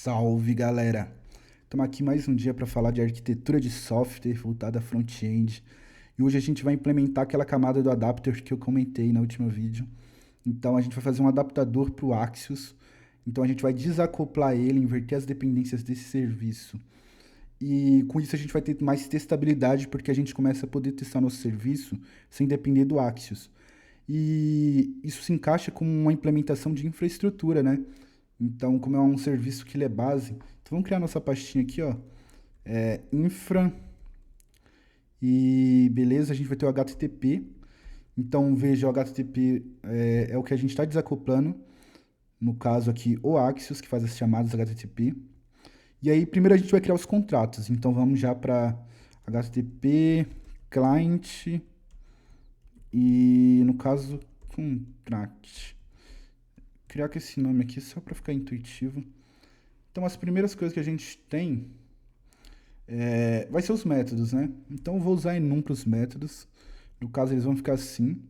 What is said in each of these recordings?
Salve, galera! Estamos aqui mais um dia para falar de arquitetura de software voltada a front-end. E hoje a gente vai implementar aquela camada do adapter que eu comentei no último vídeo. Então a gente vai fazer um adaptador para o Axios. Então a gente vai desacoplar ele, inverter as dependências desse serviço. E com isso a gente vai ter mais testabilidade porque a gente começa a poder testar nosso serviço sem depender do Axios. E isso se encaixa com uma implementação de infraestrutura, né? Então, como é um serviço que ele é base, então vamos criar nossa pastinha aqui, ó, infra, e beleza, a gente vai ter o HTTP. Então, veja, o HTTP é o que a gente está desacoplando, no caso aqui, o Axios, que faz as chamadas HTTP. E aí, primeiro a gente vai criar os contratos. Então, vamos já para HTTP, client, e no caso, contract. Criar com esse nome aqui só para ficar intuitivo. Então, as primeiras coisas que a gente tem vai ser os métodos, né? Então, eu vou usar enum para os métodos. No caso, eles vão ficar assim.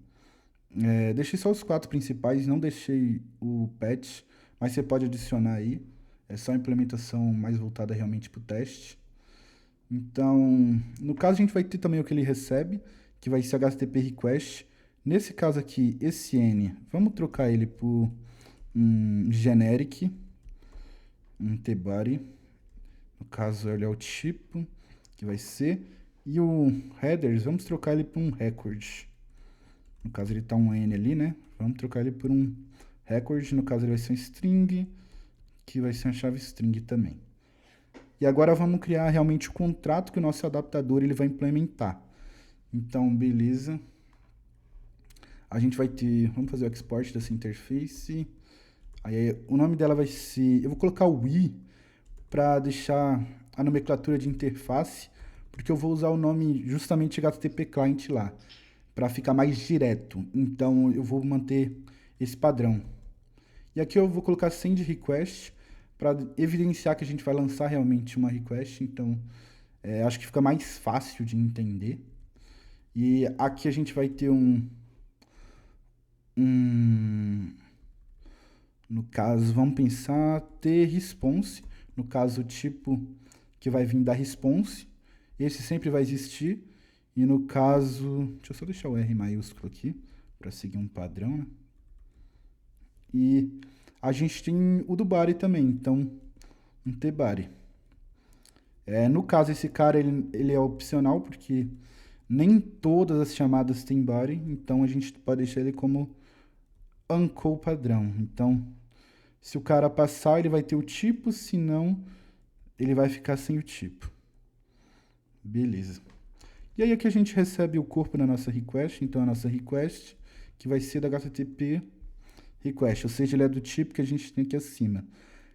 Deixei só os 4 principais, não deixei o patch, mas você pode adicionar aí. É só a implementação mais voltada realmente para o teste. Então, no caso, a gente vai ter também o que ele recebe, que vai ser HTTP request. Nesse caso aqui, esse N, vamos trocar ele por um generic, um tbody. No caso, ele é o tipo que vai ser. E o headers, vamos trocar ele por um record. No caso, ele está um N ali, né? Vamos trocar ele por um record. No caso, ele vai ser um string, que vai ser uma chave string também. E agora vamos criar realmente o contrato que o nosso adaptador ele vai implementar. Então, beleza. A gente vai ter... Vamos fazer o export dessa interface. Aí, o nome dela vai ser... Eu vou colocar o i para deixar a nomenclatura de interface, porque eu vou usar o nome justamente HTTP client lá, para ficar mais direto. Então, eu vou manter esse padrão. E aqui eu vou colocar send request, para evidenciar que a gente vai lançar realmente uma request. Então, acho que fica mais fácil de entender. E aqui a gente vai ter no caso, vamos pensar ter response, no caso, o tipo que vai vir da response, esse sempre vai existir, e no caso, deixa eu só deixar o R maiúsculo aqui, para seguir um padrão, né? E a gente tem o do body também, então, um tbody. No caso, esse cara, ele é opcional, porque nem todas as chamadas têm body, então a gente pode deixar ele como uncall padrão. Então, se o cara passar, ele vai ter o tipo, se não, ele vai ficar sem o tipo. Beleza. E aí aqui a gente recebe o corpo da nossa request, então a nossa request, que vai ser da HTTP request, ou seja, ele é do tipo que a gente tem aqui acima.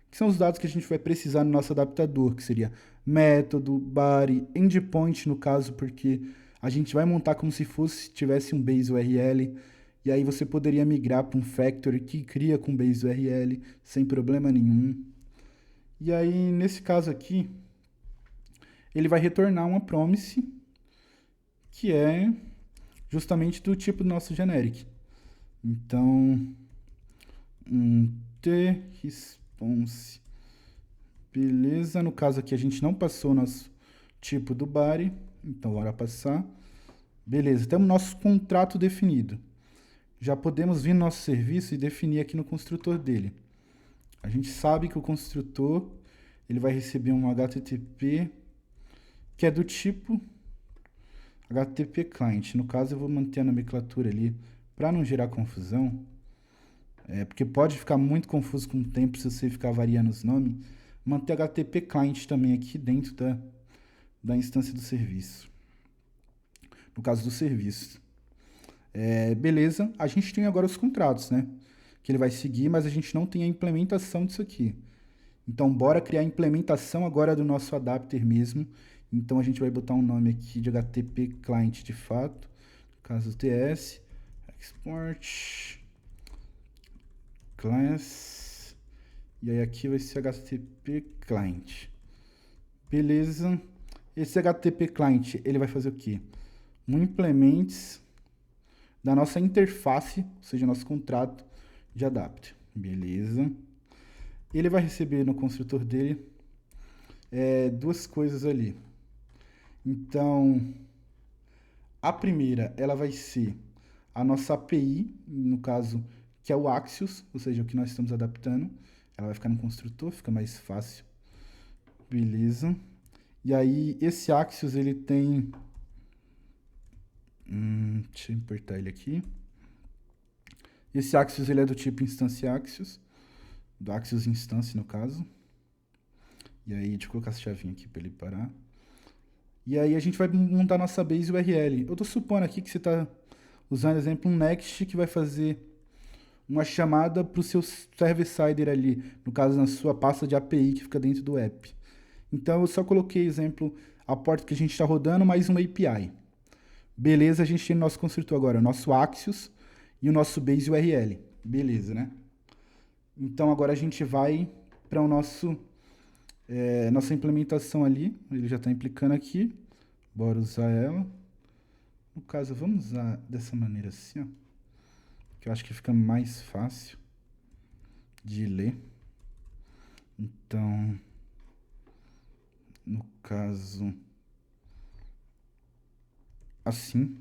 Que são os dados que a gente vai precisar no nosso adaptador, que seria método, body, endpoint no caso, porque a gente vai montar como se tivesse um base URL, e aí você poderia migrar para um factory que cria com base URL sem problema nenhum. E aí, nesse caso aqui, ele vai retornar uma promise, que é justamente do tipo do nosso generic. Então, um tResponse. Beleza, no caso aqui a gente não passou o nosso tipo do body, então bora passar. Beleza, temos nosso contrato definido. Já podemos vir no nosso serviço e definir aqui no construtor dele. A gente sabe que o construtor ele vai receber um HTTP que é do tipo HTTP client. No caso, eu vou manter a nomenclatura ali para não gerar confusão, porque pode ficar muito confuso com o tempo se você ficar variando os nomes. Manter HTTP client também aqui dentro da instância do serviço. No caso do serviço. Beleza, a gente tem agora os contratos, né? Que ele vai seguir, mas a gente não tem a implementação disso aqui. Então, bora criar a implementação agora do nosso adapter mesmo. Então, a gente vai botar um nome aqui de HTTP client de fato. No caso, TS, export, class. E aí aqui vai ser HTTP client. Beleza. Esse HTTP client, ele vai fazer o quê? Um implements da nossa interface, ou seja, nosso contrato de adapter. Beleza. ele vai receber no construtor dele duas coisas ali. Então, a primeira, ela vai ser a nossa API, no caso, que é o Axios, ou seja, o que nós estamos adaptando. Ela vai ficar no construtor, fica mais fácil. Beleza. E aí, esse Axios, ele tem... deixa eu importar ele aqui. Esse Axios, ele é do tipo Instance Axios, do Axios Instance, no caso. E aí, deixa eu colocar essa chavinha aqui para ele parar. E aí, a gente vai montar nossa base URL. Eu estou supondo aqui que você está usando, exemplo, um Next que vai fazer uma chamada para o seu server-side ali, no caso, na sua pasta de API que fica dentro do app. Então, eu só coloquei, exemplo, a porta que a gente está rodando, mais uma API. Beleza, a gente tem o nosso construtor agora, o nosso Axios e o nosso base URL. Beleza, né? Então, agora a gente vai para o nosso... nossa implementação ali, ele já está implicando aqui. Bora usar ela. No caso, vamos usar dessa maneira assim, ó, que eu acho que fica mais fácil de ler. Então, no caso, assim.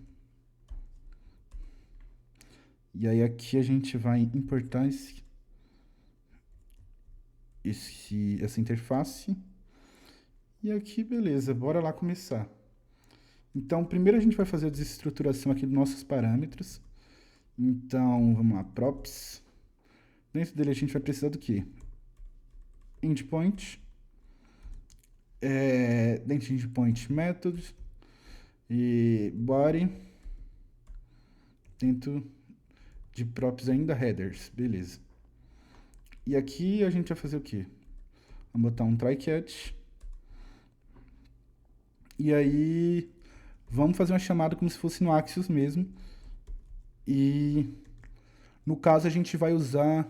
E aí aqui a gente vai importar essa interface. E aqui, beleza, bora lá começar. Então, primeiro a gente vai fazer a desestruturação aqui dos nossos parâmetros. Então, vamos lá, props. Dentro dele a gente vai precisar do quê? Endpoint. Dentro de endpoint, methods. E body. Dentro de props ainda, headers. Beleza. E aqui a gente vai fazer o quê? Vamos botar um try catch. E aí, vamos fazer uma chamada como se fosse no Axios mesmo. E no caso a gente vai usar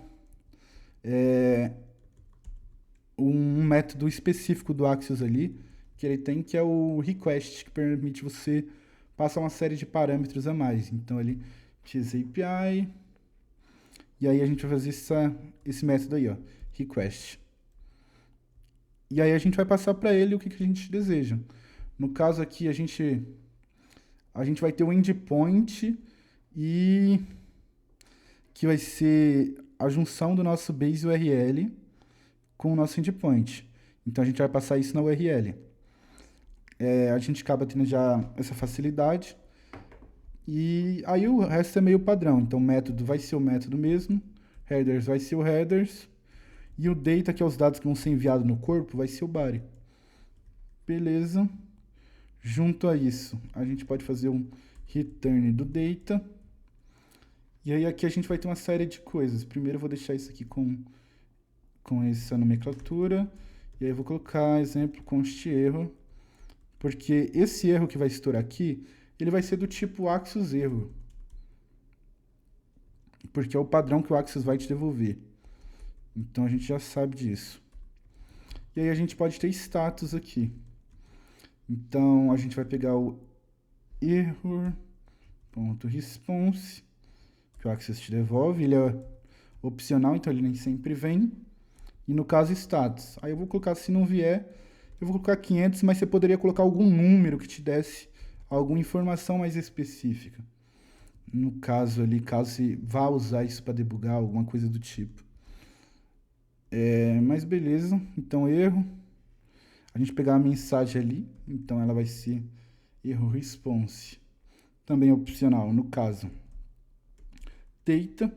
um método específico do Axios ali, que ele tem, que é o request, que permite você passar uma série de parâmetros a mais. Então ele xAPI, e aí a gente vai fazer esse método aí, ó, request. E aí a gente vai passar para ele o que a gente deseja. No caso aqui a gente vai ter o endpoint e que vai ser a junção do nosso base URL com o nosso endpoint. Então a gente vai passar isso na URL. A gente acaba tendo já essa facilidade. E aí o resto é meio padrão. Então o método vai ser o método mesmo, headers vai ser o headers, e o data, que é os dados que vão ser enviados no corpo, vai ser o body. Beleza. Junto a isso, a gente pode fazer um return do data. E aí aqui a gente vai ter uma série de coisas. Primeiro eu vou deixar isso aqui com essa nomenclatura. E aí eu vou colocar, exemplo, const erro. Porque esse erro que vai estourar aqui, ele vai ser do tipo Axios erro. Porque é o padrão que o Axios vai te devolver. Então a gente já sabe disso. E aí a gente pode ter status aqui. Então a gente vai pegar o error.response, que o Axios te devolve. Ele é opcional, então ele nem sempre vem. E no caso, status. Aí eu vou colocar, se não vier, eu vou colocar 500, mas você poderia colocar algum número que te desse alguma informação mais específica. No caso ali, caso você vá usar isso para debugar, alguma coisa do tipo. Mas beleza, então erro. A gente pegar a mensagem ali, então ela vai ser erro response. Também opcional, no caso, data.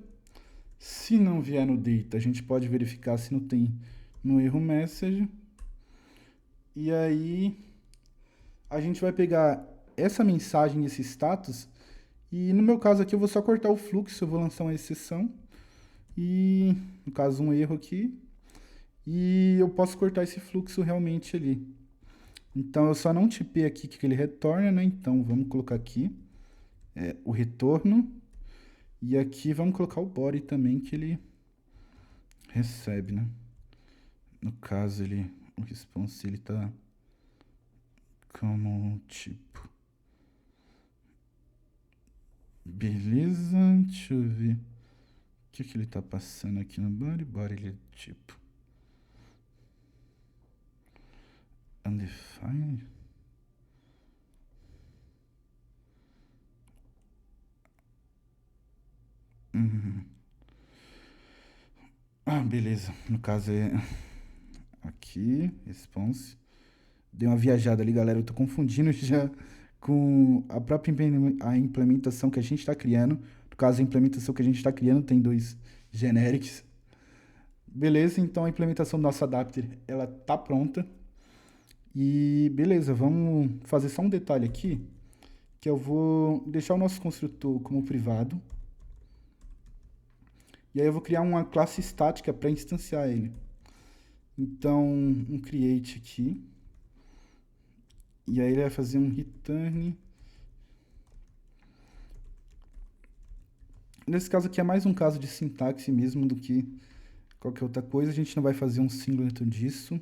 Se não vier no data, a gente pode verificar se não tem no erro message. E aí a gente vai pegar essa mensagem, esse status, e no meu caso aqui eu vou só cortar o fluxo, eu vou lançar uma exceção. E no caso um erro aqui. E eu posso cortar esse fluxo realmente ali. Então eu só não tipei aqui que ele retorna, né? Então vamos colocar aqui o retorno. E aqui vamos colocar o body também que ele recebe, né? No caso o response ele tá como tipo. Beleza, deixa eu ver. O que ele tá passando aqui no body? Body ele é tipo. Undefined. Beleza. No caso é aqui, response. Dei uma viajada ali, galera. Eu tô confundindo já com a própria a implementação que a gente está criando. No caso, a implementação que a gente está criando tem dois generics. Beleza, então a implementação do nosso adapter, ela tá pronta. E beleza, vamos fazer só um detalhe aqui, que eu vou deixar o nosso construtor como privado. E aí eu vou criar uma classe estática para instanciar ele. Então, um create aqui. E aí ele vai fazer um return. Nesse caso aqui é mais um caso de sintaxe mesmo do que qualquer outra coisa. A gente não vai fazer um singleton disso,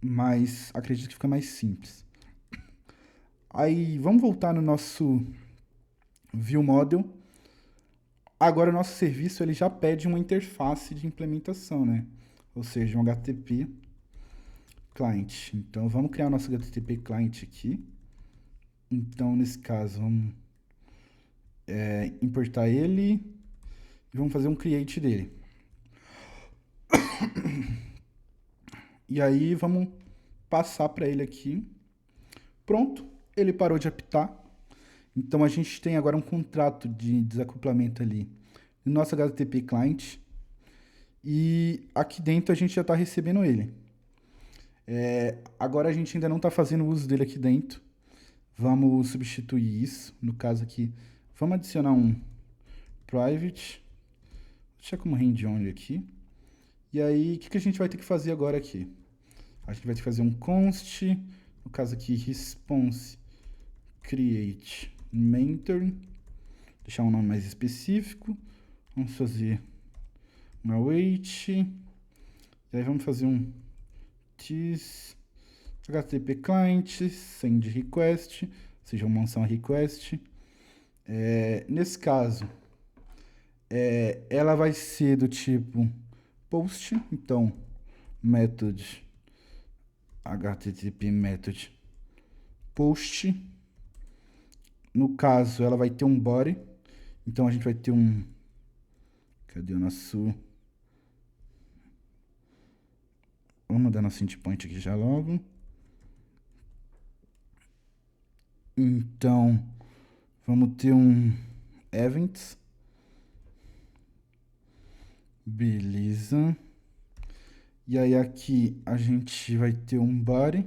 mas acredito que fica mais simples. Aí vamos voltar no nosso view model. Agora o nosso serviço ele já pede uma interface de implementação, né? Ou seja, um HTTP client. Então vamos criar o nosso HTTP client aqui. Então nesse caso vamos importar ele e vamos fazer um create dele. E aí vamos passar para ele aqui. Pronto, ele parou de apitar. Então a gente tem agora um contrato de desacoplamento ali no nosso HTTP client. E aqui dentro a gente já está recebendo ele. Agora a gente ainda não está fazendo uso dele aqui dentro. Vamos substituir isso. No caso aqui, vamos adicionar um private. Vou deixar como hand-only aqui. E aí, o que a gente vai ter que fazer agora aqui? A gente vai ter que fazer um const. No caso aqui, response create mentor. Deixar um nome mais específico. Vamos fazer uma await. E aí vamos fazer um this HTTP client send request, ou seja, uma menção a request. Nesse caso, ela vai ser do tipo post, então method HTTP method post. No caso, ela vai ter um body, então a gente vai ter um... Cadê o nosso... Vamos mudar nosso endpoint aqui já logo. Então, vamos ter um events. Beleza. E aí aqui a gente vai ter um body,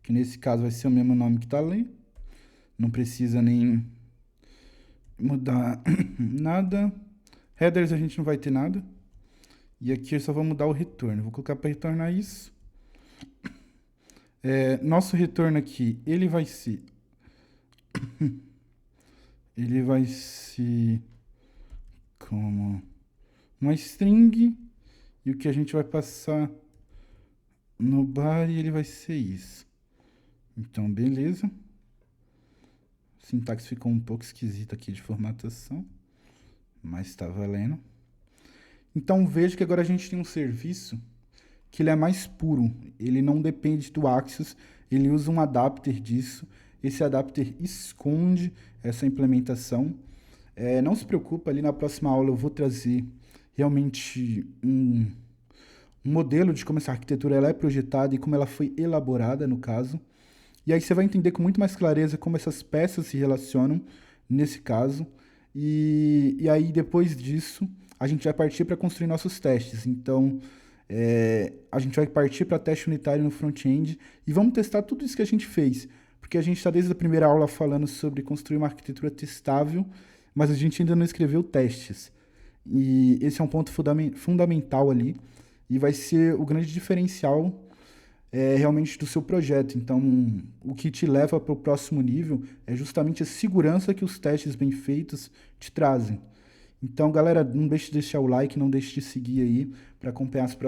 que nesse caso vai ser o mesmo nome que tá ali. Não precisa nem mudar nada. Headers a gente não vai ter nada. E aqui eu só vou mudar o retorno. Vou colocar para retornar isso. Nosso retorno aqui, ele vai ser... ele vai ser como uma string. E o que a gente vai passar no body, ele vai ser isso. Então, beleza. A sintaxe ficou um pouco esquisita aqui de formatação, mas está valendo. Então, veja que agora a gente tem um serviço que ele é mais puro. Ele não depende do Axios, ele usa um adapter disso. Esse adapter esconde essa implementação. Não se preocupa, ali na próxima aula eu vou trazer realmente um modelo de como essa arquitetura ela é projetada e como ela foi elaborada, no caso. E aí você vai entender com muito mais clareza como essas peças se relacionam nesse caso. E aí, depois disso, a gente vai partir para construir nossos testes. Então, a gente vai partir para teste unitário no front-end e vamos testar tudo isso que a gente fez. Porque a gente está desde a primeira aula falando sobre construir uma arquitetura testável, mas a gente ainda não escreveu testes. E esse é um ponto fundamental ali e vai ser o grande diferencial realmente do seu projeto. Então, o que te leva para o próximo nível é justamente a segurança que os testes bem feitos te trazem. Então, galera, não deixe de deixar o like, não deixe de seguir aí para acompanhar as próximas